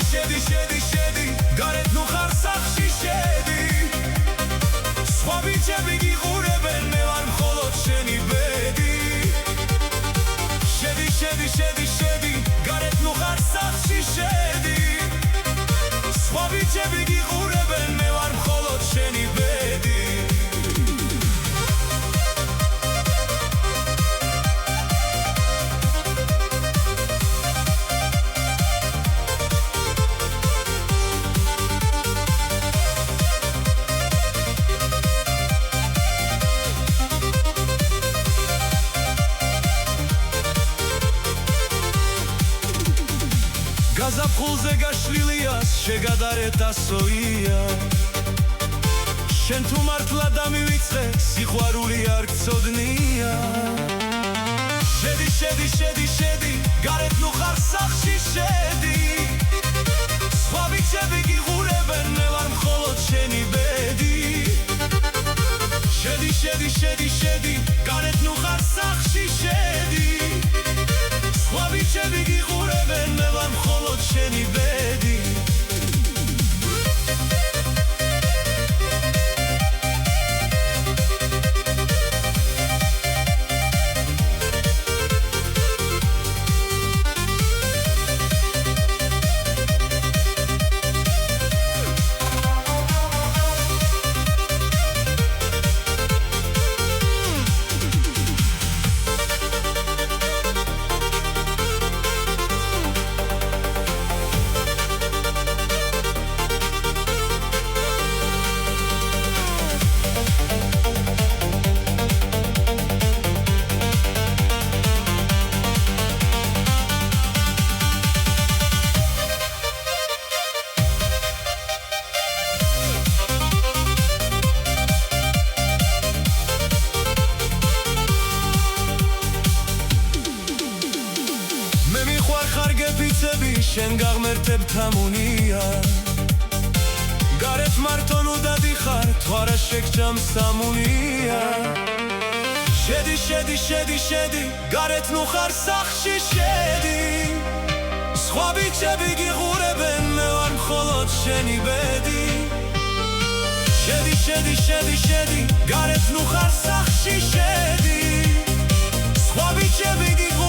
შედი გარეთ ნუ ხარ სახში შედი სხვა ბიჭები გიყურებენ მე ვარ მხოლოდ შენი ბედი შედი გარეთ ნუ ხარ სახში შედი სხვა ბიჭები გიყურებენ მე ვარ მხოლოდ შენი ბედი გაზაფხულზე გაშლილია შეგადარე დასოია შენ თუ მართლა დამივიწყე სიყვარული არ გწოდნია შედი გარეთ ნუ ხარ სახში შედი სხვა ბიჭები გიყურებენ მე ვარ მხოლოდ შენი ბედი შედი გარეთ ნუ ხარ სახში შედი სხვა ბიჭები გიყურებენ მე ვარ მხოლოდ შენი ბედი შენ გაღმერთებ თამუნია გარეთ მარტო ნუ დადიხარ თუ არა შეგჭამ სამუნია შედი გარეთ ნუ ხარ სახში შედი სხვა ბიჭები გიყურებენ მე ვარ მხოლოდ შენი ბედი შედი გარეთ ნუ ხარ სახში შედი სხვა ბიჭები გიყურებენ